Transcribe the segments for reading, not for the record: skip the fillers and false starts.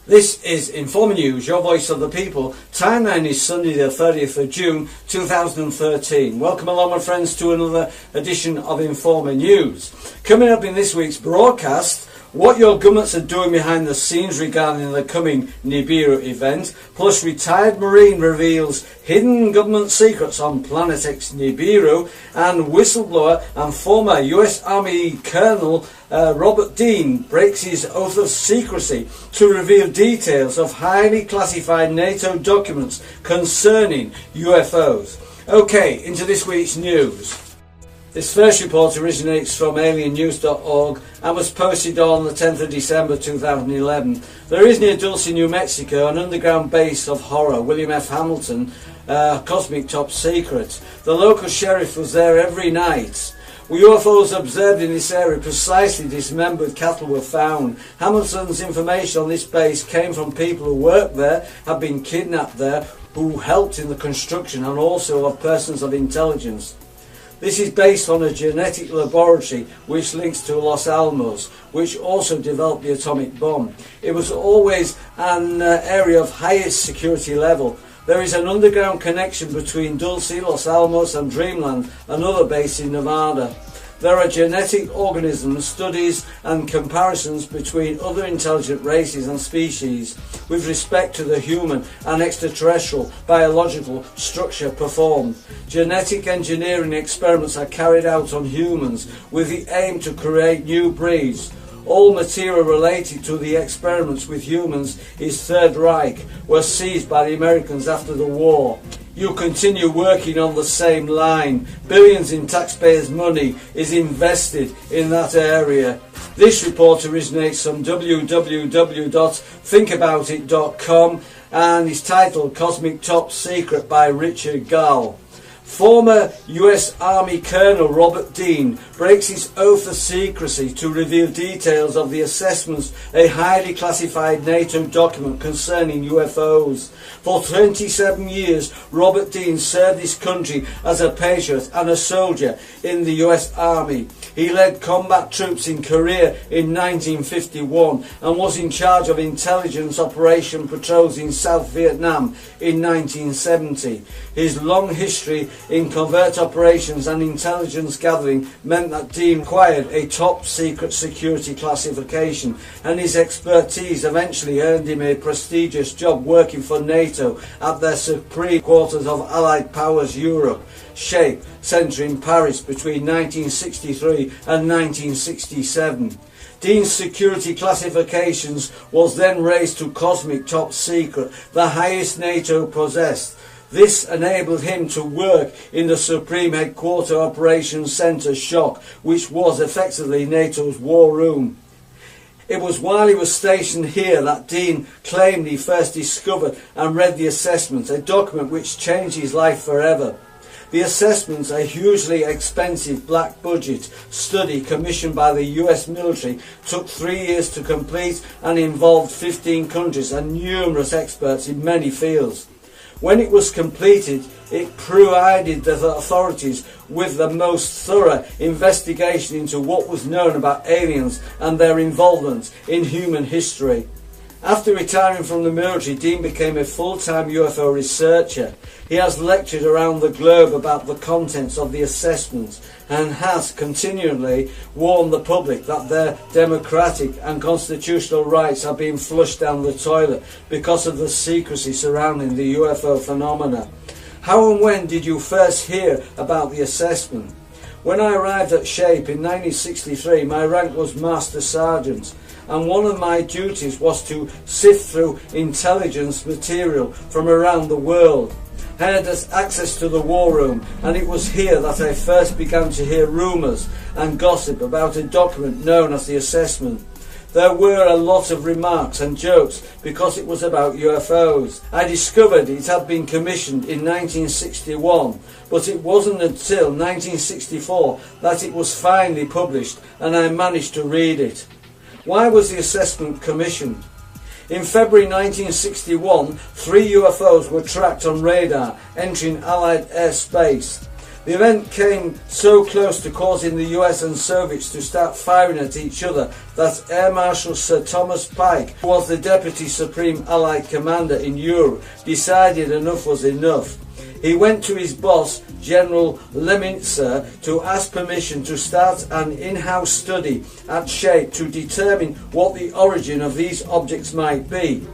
This is Informer News, your voice of the people. Timeline is Sunday the 30th of June 2013. Welcome along my friends to another edition of Informer News. Coming up in this week's broadcast, what your governments are doing behind the scenes regarding the coming Nibiru event, plus retired Marine reveals hidden government secrets on Planet X Nibiru, and whistleblower and former US Army Colonel Robert Dean breaks his oath of secrecy to reveal details of highly classified NATO documents concerning UFOs. Okay, into this week's news. This first report originates from aliennews.org and was posted on the 10th of December 2011. There is near Dulce, New Mexico, an underground base of horror, William F. Hamilton, cosmic top secret. The local sheriff was there every night. UFOs observed in this area, precisely dismembered cattle were found. Hamilton's information on this base came from people who worked there, had been kidnapped there, who helped in the construction, and also of persons of intelligence. This is based on a genetic laboratory which links to Los Alamos, which also developed the atomic bomb. It was always an area of highest security level. There is an underground connection between Dulce, Los Alamos and Dreamland, another base in Nevada. There are genetic organisms, studies and comparisons between other intelligent races and species with respect to the human and extraterrestrial biological structure performed. Genetic engineering experiments are carried out on humans with the aim to create new breeds. All material related to the experiments with humans is Third Reich was seized by the Americans after the war. You continue working on the same line. Billions in taxpayers' money is invested in that area. This report originates from www.thinkaboutit.com and is titled Cosmic Top Secret by Richard Gall. Former US Army Colonel Robert Dean breaks his oath of secrecy to reveal details of the assessments of a highly classified NATO document concerning UFOs. For 27 years, Robert Dean served his country as a patriot and a soldier in the US Army. He led combat troops in Korea in 1951 and was in charge of intelligence operation patrols in South Vietnam in 1970. His long history in covert operations and intelligence gathering meant that Dean acquired a top secret security classification, and his expertise eventually earned him a prestigious job working for NATO at their supreme quarters of Allied Powers Europe, SHAPE, centre in Paris between 1963 and 1967. Dean's security classifications was then raised to Cosmic Top Secret, the highest NATO possessed. This enabled him to work in the Supreme Headquarter Operations Centre SHOC, which was effectively NATO's war room. It was while he was stationed here that Dean claimed he first discovered and read the assessments, a document which changed his life forever. The assessments, a hugely expensive black budget study commissioned by the US military, took 3 years to complete and involved 15 countries and numerous experts in many fields. When it was completed, it provided the authorities with the most thorough investigation into what was known about aliens and their involvement in human history. After retiring from the military, Dean became a full-time UFO researcher. He has lectured around the globe about the contents of the assessments and has continually warned the public that their democratic and constitutional rights are being flushed down the toilet because of the secrecy surrounding the UFO phenomena. How and when did you first hear about the assessment? When I arrived at SHAPE in 1963, my rank was Master Sergeant, and one of my duties was to sift through intelligence material from around the world. I had access to the war room, and it was here that I first began to hear rumours and gossip about a document known as the assessment. There were a lot of remarks and jokes because it was about UFOs. I discovered it had been commissioned in 1961, but it wasn't until 1964 that it was finally published and I managed to read it. Why was the assessment commissioned? In February 1961, 3 UFOs were tracked on radar entering Allied airspace. The event came so close to causing the US and Soviets to start firing at each other that Air Marshal Sir Thomas Pike, who was the Deputy Supreme Allied Commander in Europe, decided enough was enough. He went to his boss, General Lemnitzer, to ask permission to start an in-house study at SHAPE to determine what the origin of these objects might be.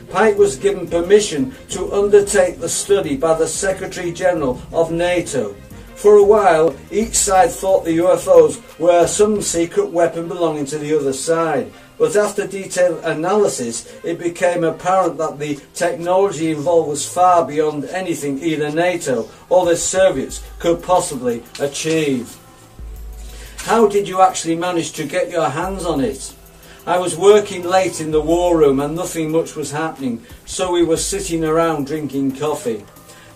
Pike was given permission to undertake the study by the Secretary General of NATO. For a while, each side thought the UFOs were some secret weapon belonging to the other side. But after detailed analysis, it became apparent that the technology involved was far beyond anything either NATO or the Soviets could possibly achieve. How did you actually manage to get your hands on it? I was working late in the war room and nothing much was happening, so we were sitting around drinking coffee.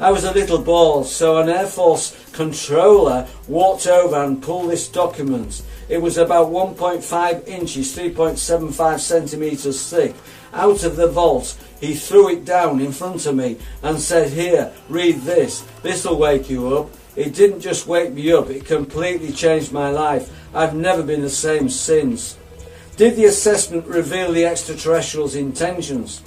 I was a little bored, so an Air Force controller walked over and pulled this document. It was about 1.5 inches, 3.75 centimetres thick. Out of the vault, he threw it down in front of me and said, "Here, read this. This'll wake you up." It didn't just wake me up, it completely changed my life. I've never been the same since. Did the assessment reveal the extraterrestrials' intentions?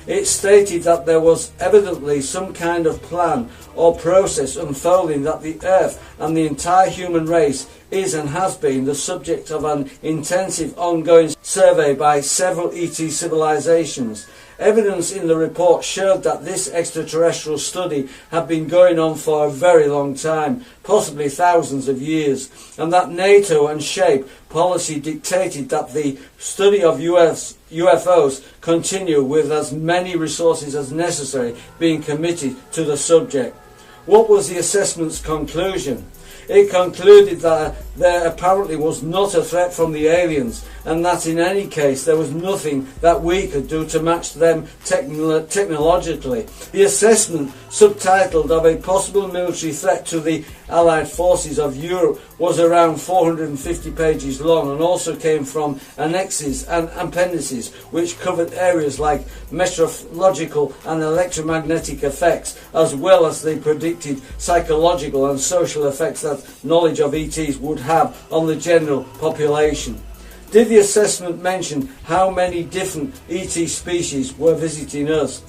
It stated that there was evidently some kind of plan or process unfolding, that the Earth and the entire human race is and has been the subject of an intensive ongoing survey by several ET civilizations. Evidence in the report showed that this extraterrestrial study had been going on for a very long time, possibly thousands of years, and that NATO and SHAPE policy dictated that the study of UFOs continue with as many resources as necessary being committed to the subject. What was the assessment's conclusion? It concluded that there apparently was not a threat from the aliens, and that in any case there was nothing that we could do to match them technologically. The assessment, subtitled "Of a Possible Military Threat to the Allied Forces of Europe," was around 450 pages long and also came from annexes and appendices which covered areas like meteorological and electromagnetic effects, as well as the predicted psychological and social effects that knowledge of ETs would have on the general population. Did the assessment mention how many different ET species were visiting us?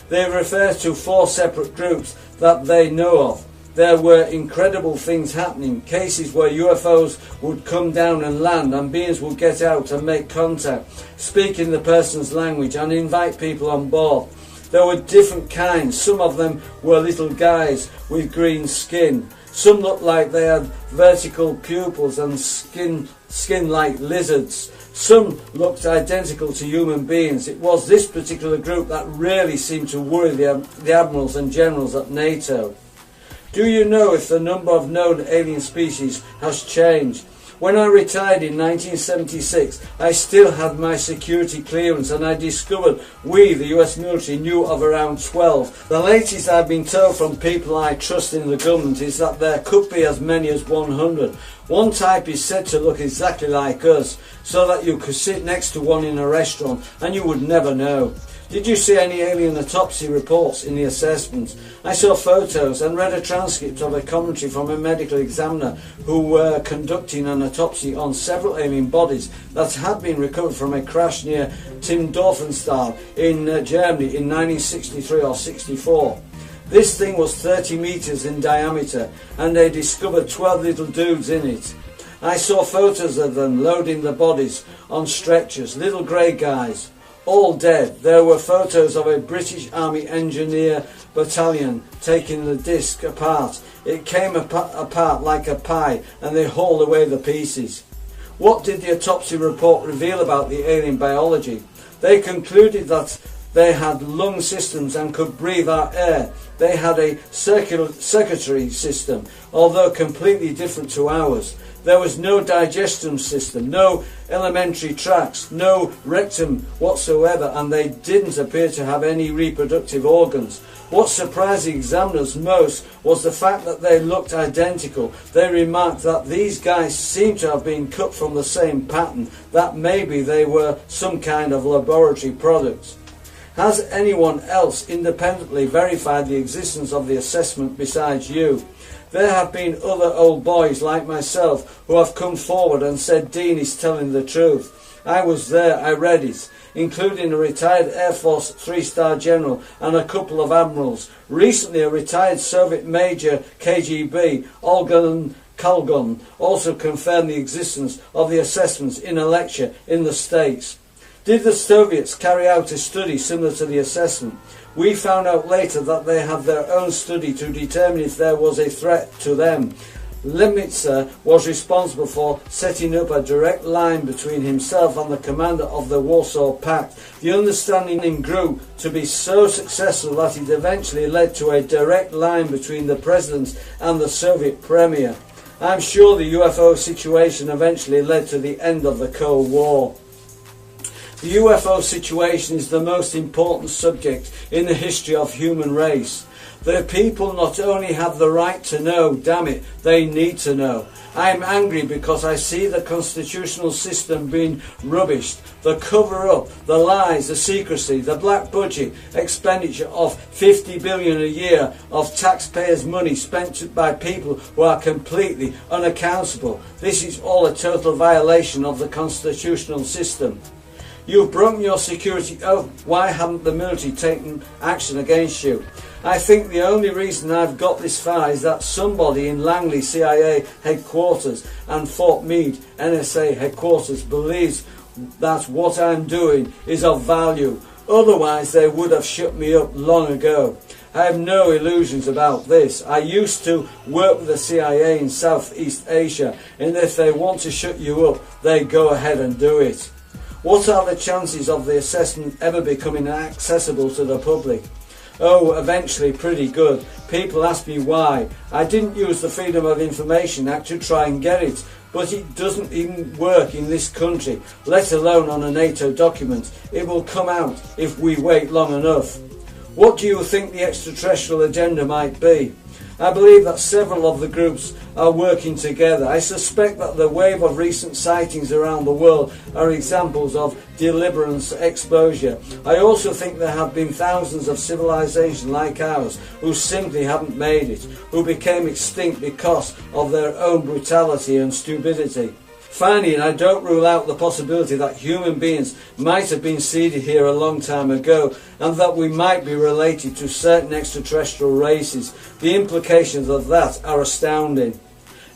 They refer to 4 separate groups that they know of. There were incredible things happening, cases where UFOs would come down and land and beings would get out and make contact, speak in the person's language and invite people on board. There were different kinds. Some of them were little guys with green skin. Some looked like they had vertical pupils and skin like lizards. Some looked identical to human beings. It was this particular group that really seemed to worry the admirals and generals at NATO. Do you know if the number of known alien species has changed? When I retired in 1976, I still had my security clearance and I discovered we, the US military, knew of around 12. The latest I've been told from people I trust in the government is that there could be as many as 100. One type is said to look exactly like us, so that you could sit next to one in a restaurant and you would never know. Did you see any alien autopsy reports in the assessments? I saw photos and read a transcript of a commentary from a medical examiner who were conducting an autopsy on several alien bodies that had been recovered from a crash near Timmendorfenstadt in Germany in 1963 or 64. This thing was 30 meters in diameter and they discovered 12 little dudes in it. I saw photos of them loading the bodies on stretchers, little grey guys. All dead. There were photos of a British Army engineer battalion taking the disc apart. It came apart like a pie and they hauled away the pieces. What did the autopsy report reveal about the alien biology? They concluded that they had lung systems and could breathe our air. They had a circulatory system, although completely different to ours. There was no digestion system, no alimentary tracts, no rectum whatsoever, and they didn't appear to have any reproductive organs. What surprised the examiners most was the fact that they looked identical. They remarked that these guys seemed to have been cut from the same pattern, that maybe they were some kind of laboratory products. Has anyone else independently verified the existence of the assessment besides you? There have been other old boys like myself who have come forward and said Dean is telling the truth. I was there, I read it, including a retired Air Force 3-star general and a couple of admirals. Recently, a retired Soviet Major KGB, Olgan Kalgon, also confirmed the existence of the assessments in a lecture in the States. Did the Soviets carry out a study similar to the assessment? We found out later that they had their own study to determine if there was a threat to them. Lemitzer was responsible for setting up a direct line between himself and the commander of the Warsaw Pact. The understanding grew to be so successful that it eventually led to a direct line between the president and the Soviet premier. I'm sure the UFO situation eventually led to the end of the Cold War. The UFO situation is the most important subject in the history of human race. The people not only have the right to know, damn it, they need to know. I am angry because I see the constitutional system being rubbished, the cover-up, the lies, the secrecy, the black budget expenditure of 50 billion a year of taxpayers' money spent by people who are completely unaccountable. This is all a total violation of the constitutional system. You've broken your security oath. Why haven't the military taken action against you? I think the only reason I've got this far is that somebody in Langley CIA headquarters and Fort Meade NSA headquarters believes that what I'm doing is of value. Otherwise they would have shut me up long ago. I have no illusions about this. I used to work with the CIA in Southeast Asia, and if they want to shut you up, they go ahead and do it. What are the chances of the assessment ever becoming accessible to the public? Oh, eventually pretty good. People ask me why. I didn't use the Freedom of Information Act to try and get it, but it doesn't even work in this country, let alone on a NATO document. It will come out if we wait long enough. What do you think the extraterrestrial agenda might be? I believe that several of the groups are working together. I suspect that the wave of recent sightings around the world are examples of deliberate exposure. I also think there have been thousands of civilizations like ours who simply haven't made it, who became extinct because of their own brutality and stupidity. Finally, I don't rule out the possibility that human beings might have been seeded here a long time ago and that we might be related to certain extraterrestrial races. The implications of that are astounding.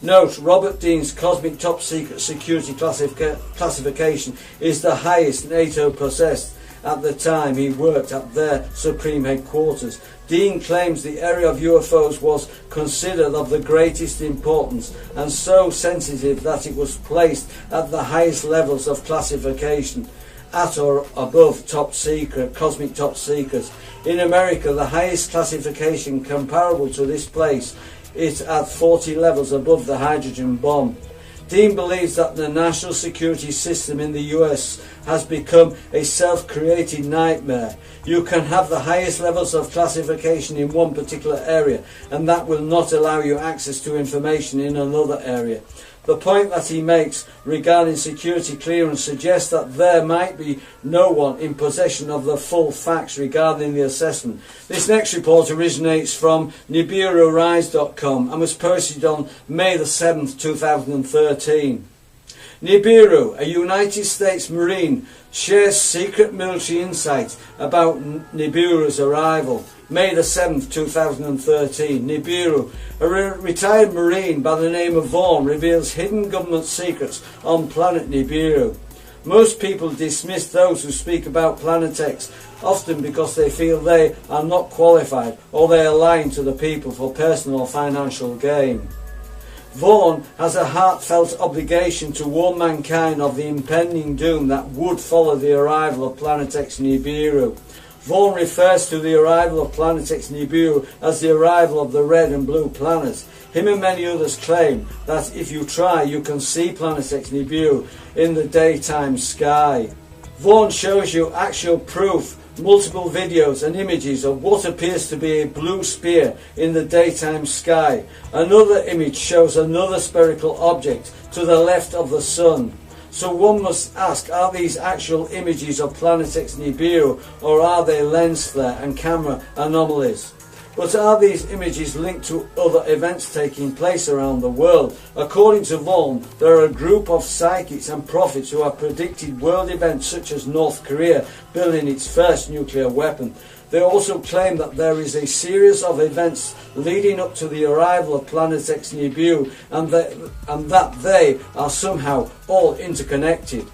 Note, Robert Dean's Cosmic Top Secret Security Classification is the highest NATO possessed at the time he worked at their Supreme Headquarters. Dean claims the area of UFOs was considered of the greatest importance and so sensitive that it was placed at the highest levels of classification, at or above top secret, cosmic top secret. In America, the highest classification comparable to this place is at 40 levels above the hydrogen bomb. Dean believes that the national security system in the US has become a self-created nightmare. You can have the highest levels of classification in one particular area, and that will not allow you access to information in another area. The point that he makes regarding security clearance suggests that there might be no one in possession of the full facts regarding the assessment. This next report originates from NibiruRise.com and was posted on May the 7th, 2013. Nibiru, a United States Marine, shares secret military insight about Nibiru's arrival. May the 7th, 2013. Nibiru, a retired Marine by the name of Vaughn, reveals hidden government secrets on planet Nibiru. Most people dismiss those who speak about Planet X, often because they feel they are not qualified or they are lying to the people for personal or financial gain. Vaughn has a heartfelt obligation to warn mankind of the impending doom that would follow the arrival of Planet X Nibiru. Vaughn refers to the arrival of Planet X Nibiru as the arrival of the red and blue planet. Him and many others claim that if you try, you can see Planet X Nibiru in the daytime sky. Vaughn shows you actual proof, multiple videos and images of what appears to be a blue spear in the daytime sky. Another image shows another spherical object to the left of the sun. So one must ask, are these actual images of Planet X Nibiru, or are they lens flare and camera anomalies? But are these images linked to other events taking place around the world? According to Vaughan, there are a group of psychics and prophets who have predicted world events such as North Korea building its first nuclear weapon. They also claim that there is a series of events leading up to the arrival of Planet X Nibiru and that they are somehow all interconnected.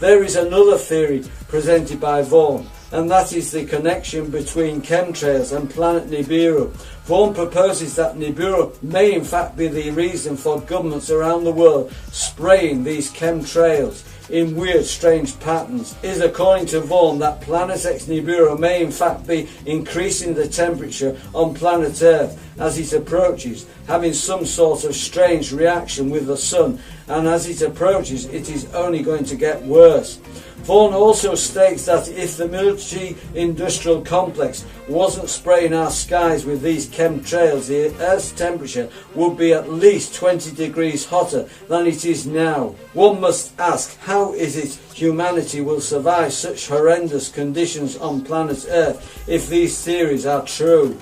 There is another theory presented by Vaughan, and that is the connection between chemtrails and planet Nibiru. Vaughan proposes that Nibiru may in fact be the reason for governments around the world spraying these chemtrails in weird, strange patterns. It is according to Vaughan that Planet X Nibiru may in fact be increasing the temperature on planet Earth as it approaches, having some sort of strange reaction with the sun, and as it approaches it is only going to get worse. Vaughan also states that if the military-industrial complex wasn't spraying our skies with these chemtrails, the Earth's temperature would be at least 20 degrees hotter than it is now. One must ask, how is it humanity will survive such horrendous conditions on planet Earth if these theories are true?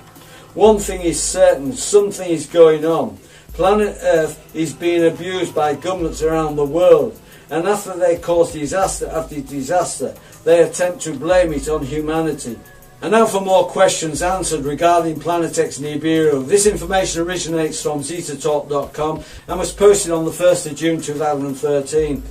One thing is certain, something is going on. Planet Earth is being abused by governments around the world, and after they cause disaster after disaster, they attempt to blame it on humanity. And now for more questions answered regarding Planet X Nibiru. This information originates from zetatalk.com and was posted on the 1st of June 2013.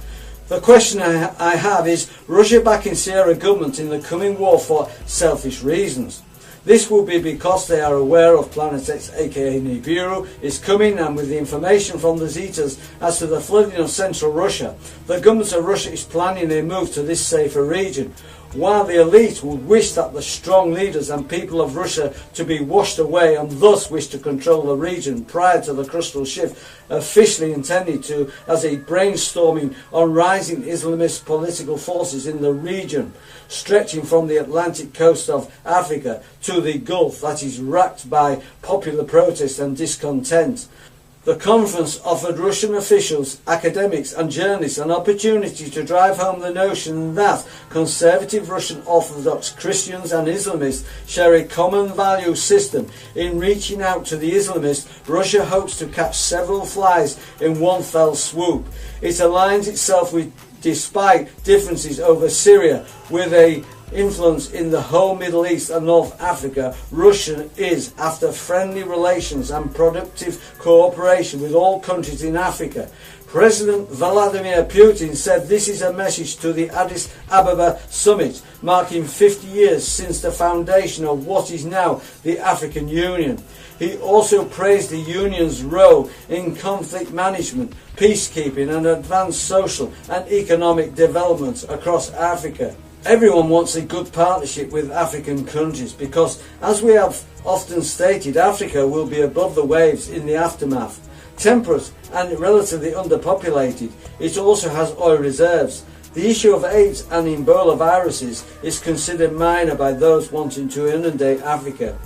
The question I have is, Russia backing Sierra government in the coming war for selfish reasons? This will be because they are aware of Planet X, aka Nibiru, is coming, and with the information from the Zetas as to the flooding of central Russia, the government of Russia is planning a move to this safer region. While the elite would wish that the strong leaders and people of Russia to be washed away and thus wish to control the region prior to the crustal shift officially intended to as a brainstorming on rising Islamist political forces in the region, stretching from the Atlantic coast of Africa to the Gulf that is racked by popular protest and discontent. The conference offered Russian officials, academics and journalists an opportunity to drive home the notion that conservative Russian Orthodox Christians and Islamists share a common value system. In reaching out to the Islamists, Russia hopes to catch several flies in one fell swoop. It aligns itself with, despite differences over Syria, with a influence in the whole Middle East and North Africa. Russia is after friendly relations and productive cooperation with all countries in Africa. President Valadimir Putin said this is a message to the Addis Ababa summit, marking 50 years since the foundation of what is now the African Union. He also praised the Union's role in conflict management, peacekeeping and advanced social and economic developments across Africa. Everyone wants a good partnership with African countries because, as we have often stated, Africa will be above the waves in the aftermath. Temperate and relatively underpopulated, it also has oil reserves. The issue of AIDS and Ebola viruses is considered minor by those wanting to inundate Africa,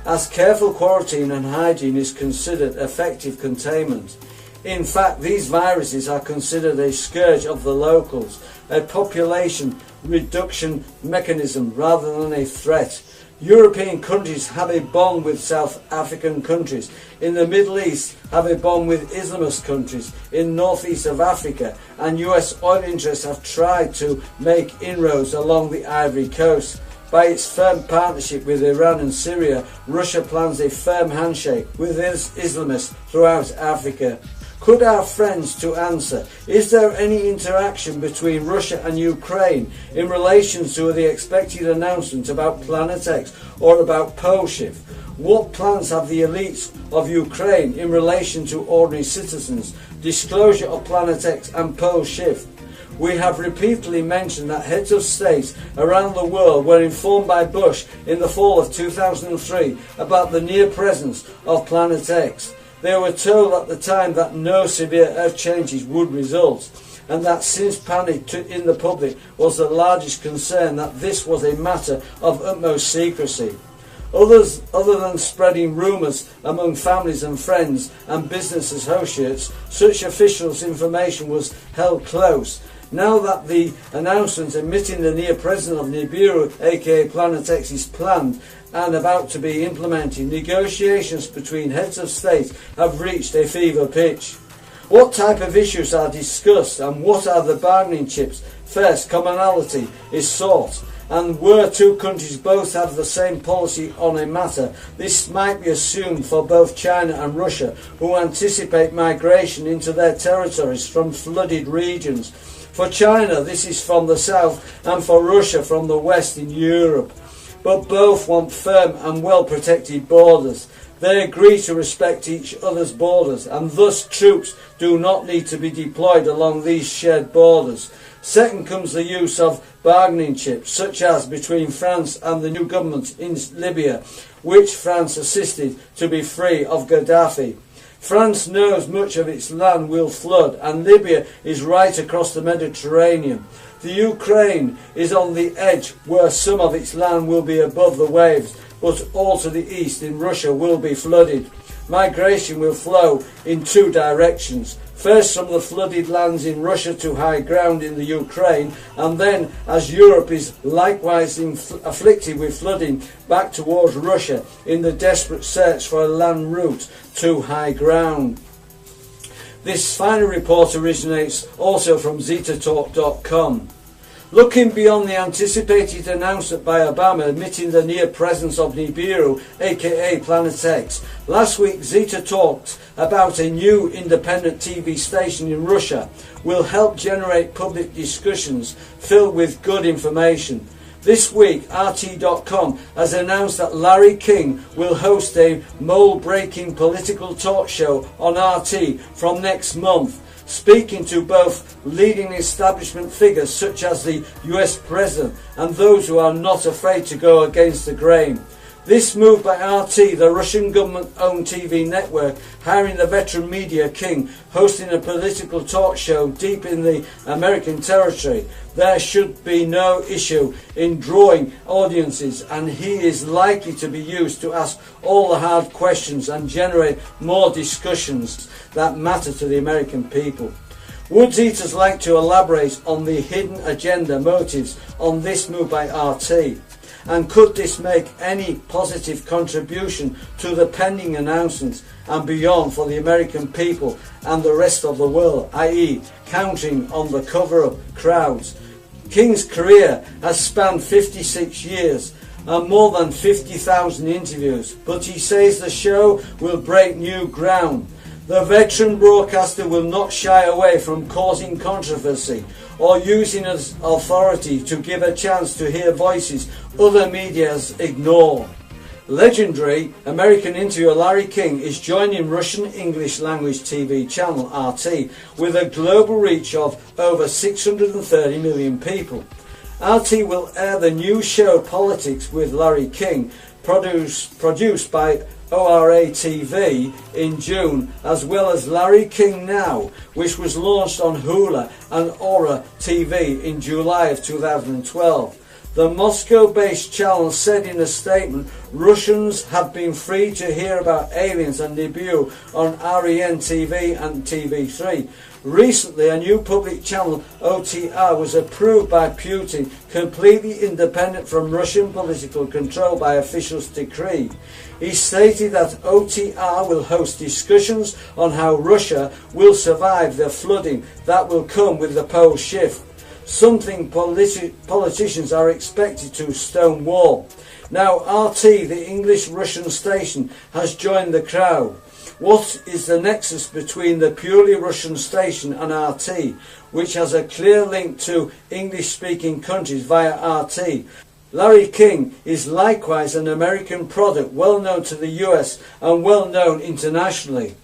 as careful quarantine and hygiene is considered effective containment. In fact, these viruses are considered a scourge of the locals, a population reduction mechanism rather than a threat. European countries have a bond with South African countries. In the Middle East have a bond with Islamist countries. In northeast of Africa, and US oil interests have tried to make inroads along the Ivory Coast. By its firm partnership with Iran and Syria, Russia plans a firm handshake with Islamists throughout Africa. Could our friends to answer, is there any interaction between Russia and Ukraine in relation to the expected announcement about Planet X or about pole shift? What plans have the elites of Ukraine in relation to ordinary citizens? Disclosure of Planet X and pole shift. We have repeatedly mentioned that heads of state around the world were informed by Bush in the fall of 2003 about the near presence of Planet X. They were told at the time that no severe earth changes would result, and that since panic in the public was the largest concern, that this was a matter of utmost secrecy. Other than spreading rumours among families and friends and business associates, such officials' information was held close. Now that the announcement admitting the near president of Nibiru, aka Planet X, is planned and about to be implemented, negotiations between heads of state have reached a fever pitch. What type of issues are discussed and what are the bargaining chips? First, commonality is sought, and where two countries both have the same policy on a matter, this might be assumed for both China and Russia, who anticipate migration into their territories from flooded regions. For China, this is from the south, and for Russia from the west in Europe. But both want firm and well-protected borders. They agree to respect each other's borders, and thus troops do not need to be deployed along these shared borders. Second comes the use of bargaining chips, such as between France and the new government in Libya, which France assisted to be free of Gaddafi. France knows much of its land will flood, and Libya is right across the Mediterranean. The Ukraine is on the edge, where some of its land will be above the waves, but all to the east in Russia will be flooded. Migration will flow in two directions. First from the flooded lands in Russia to high ground in the Ukraine, and then, as Europe is likewise afflicted with flooding, back towards Russia in the desperate search for a land route to high ground. This final report originates also from ZetaTalk.com. Looking beyond the anticipated announcement by Obama admitting the near presence of Nibiru, aka Planet X, last week Zeta talked about a new independent TV station in Russia will help generate public discussions filled with good information. This week, RT.com has announced that Larry King will host a mold-breaking political talk show on RT from next month, speaking to both leading establishment figures such as the US President and those who are not afraid to go against the grain. This move by RT, the Russian government-owned TV network, hiring the veteran media king, hosting a political talk show deep in the American territory. There should be no issue in drawing audiences, and he is likely to be used to ask all the hard questions and generate more discussions that matter to the American people. Would Zetas like to elaborate on the hidden agenda motives on this move by RT? And could this make any positive contribution to the pending announcements and beyond for the American people and the rest of the world, i.e. counting on the cover-up crowds? King's career has spanned 56 years and more than 50,000 interviews, but he says the show will break new ground. The veteran broadcaster will not shy away from causing controversy or using his authority to give a chance to hear voices other medias ignore. Legendary American interviewer Larry King is joining Russian English language TV channel RT with a global reach of over 630 million people. RT will air the new show Politics with Larry King, produced by ORA TV in June, as well as Larry King Now, which was launched on Hula and Aura TV in July of 2012. The Moscow-based channel said in a statement, Russians have been free to hear about aliens and Nibiru on REN TV and TV3. Recently, a new public channel, OTR, was approved by Putin, completely independent from Russian political control by officials' decree. He stated that OTR will host discussions on how Russia will survive the flooding that will come with the pole shift, something politicians are expected to stonewall. Now RT, the English-Russian station, has joined the crowd. What is the nexus between the purely Russian station and RT, which has a clear link to English-speaking countries via RT? Larry King is likewise an American product, well known to the US and well known internationally.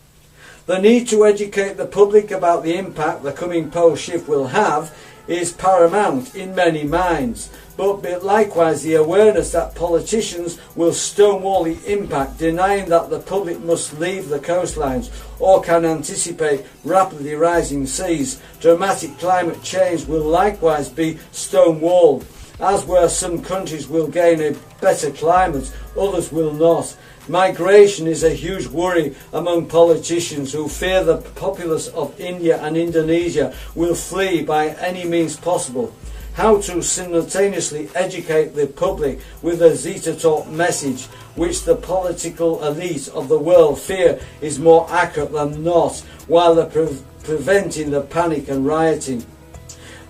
The need to educate the public about the impact the coming pole shift will have is paramount in many minds, but likewise the awareness that politicians will stonewall the impact, denying that the public must leave the coastlines or can anticipate rapidly rising seas. Dramatic climate change will likewise be stonewalled, as where some countries will gain a better climate, others will not. Migration is a huge worry among politicians who fear the populace of India and Indonesia will flee by any means possible. How to simultaneously educate the public with a Zeta Talk message, which the political elite of the world fear is more accurate than not, while they're preventing the panic and rioting.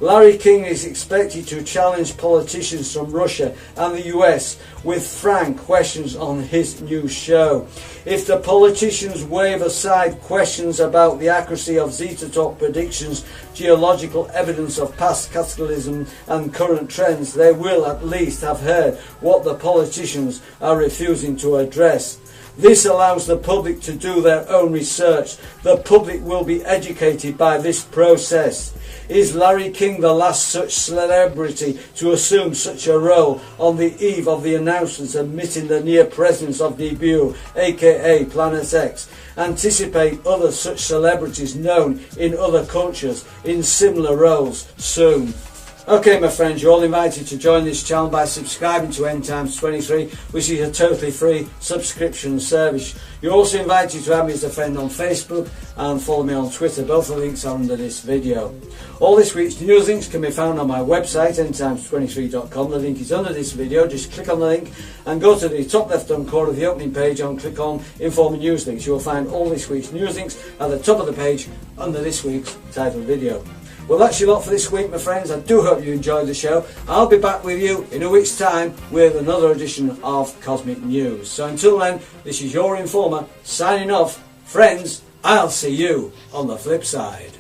Larry King is expected to challenge politicians from Russia and the US with frank questions on his new show. If the politicians wave aside questions about the accuracy of Zeta Talk predictions, geological evidence of past cataclysm and current trends, they will at least have heard what the politicians are refusing to address. This allows the public to do their own research. The public will be educated by this process. Is Larry King the last such celebrity to assume such a role on the eve of the announcements admitting the near presence of Nibiru, aka Planet X? Anticipate other such celebrities known in other cultures in similar roles soon. Okay, my friends, you're all invited to join this channel by subscribing to End Times 23, which is a totally free subscription service. You're also invited to add me as a friend on Facebook and follow me on Twitter. Both the links are under this video. All this week's news links can be found on my website, endtimes23.com. The link is under this video. Just click on the link and go to the top left-hand corner of the opening page and click on Informer News Links. You will find all this week's news links at the top of the page under this week's titled video. Well, that's your lot for this week, my friends. I do hope you enjoyed the show. I'll be back with you in a week's time with another edition of Cosmic News. So until then, this is your Informer signing off. Friends, I'll see you on the flip side.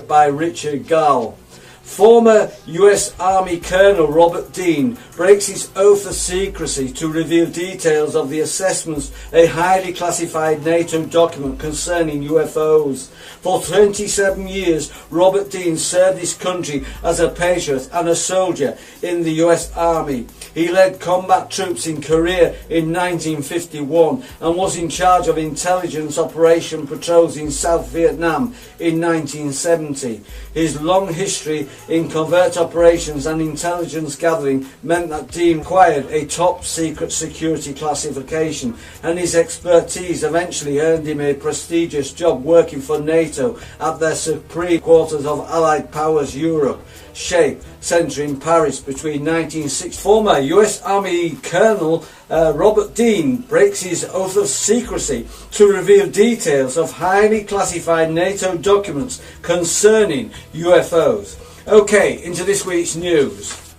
By Richard Gall. Former US Army Colonel Robert Dean breaks his oath of secrecy to reveal details of the assessments a highly classified NATO document concerning UFOs. For 27 years, Robert Dean served his country as a patriot and a soldier in the US Army. He led combat troops in Korea in 1951 and was in charge of intelligence operation patrols in South Vietnam in 1970. His long history in covert operations and intelligence gathering meant that Dean acquired a top secret security classification, and his expertise eventually earned him a prestigious job working for NATO at their supreme quarters of Allied Powers Europe, SHAPE Centre in Paris between 1960. Former US Army Colonel Robert Dean breaks his oath of secrecy to reveal details of highly classified NATO documents concerning UFOs. Okay, into this week's news.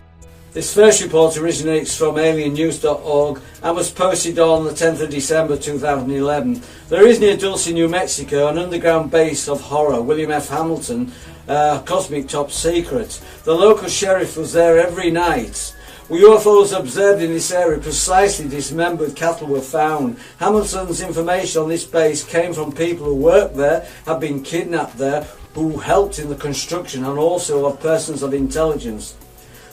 This first report originates from aliennews.org and was posted on the 10th of December 2011. There is near Dulce, New Mexico, an underground base of horror, William F. Hamilton, cosmic top secret. The local sheriff was there every night. UFOs observed in this area, precisely dismembered cattle were found. Hamilton's information on this base came from people who worked there, had been kidnapped there, who helped in the construction, and also of persons of intelligence.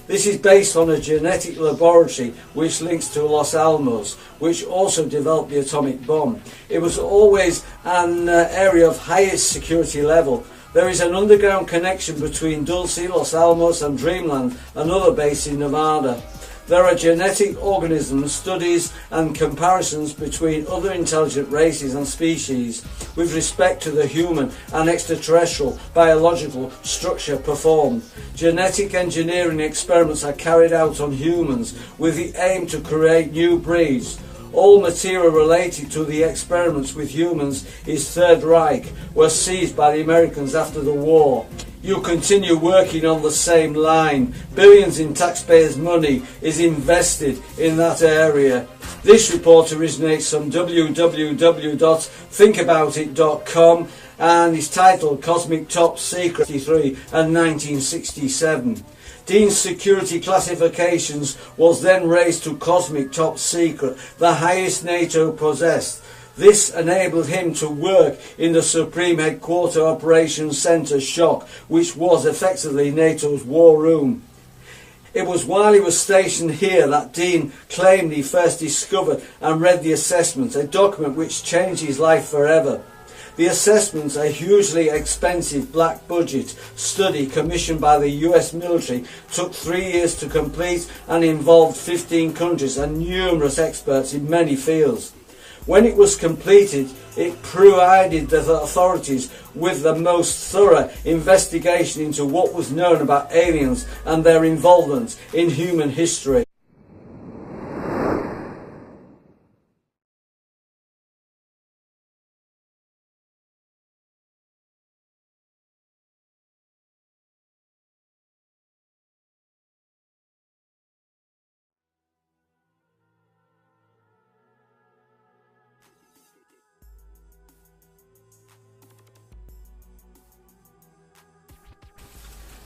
This is based on a genetic laboratory which links to Los Alamos, which also developed the atomic bomb. It was always an area of highest security level. There is an underground connection between Dulce, Los Alamos and Dreamland, another base in Nevada. There are genetic organisms, studies and comparisons between other intelligent races and species with respect to the human and extraterrestrial biological structure performed. Genetic engineering experiments are carried out on humans with the aim to create new breeds. all material related to the experiments with humans, his Third Reich, were seized by the Americans after the war. You continue working on the same line. Billions in taxpayers' money is invested in that area. This report originates from www.thinkaboutit.com and is titled Cosmic Top Secret 1963 and 1967. Dean's security classifications was then raised to Cosmic Top Secret, the highest NATO possessed. This enabled him to work in the Supreme Headquarter Operations Centre SHOC, which was effectively NATO's war room. It was while he was stationed here that Dean claimed he first discovered and read the assessments, a document which changed his life forever. The assessments, a hugely expensive black budget study commissioned by the US military, took 3 years to complete and involved 15 countries and numerous experts in many fields. When it was completed, it provided the authorities with the most thorough investigation into what was known about aliens and their involvement in human history.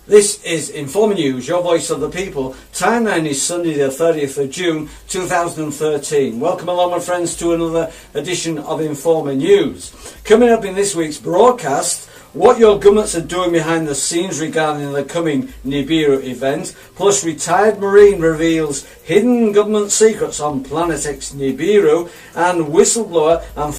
This is Informer News, your voice of the people. Timeline is Sunday the 30th of June 2013. Welcome along, my friends, to another edition of Informer News. Coming up in this week's broadcast, what your governments are doing behind the scenes regarding the coming Nibiru event, plus retired Marine reveals hidden government secrets on Planet X Nibiru, and whistleblower and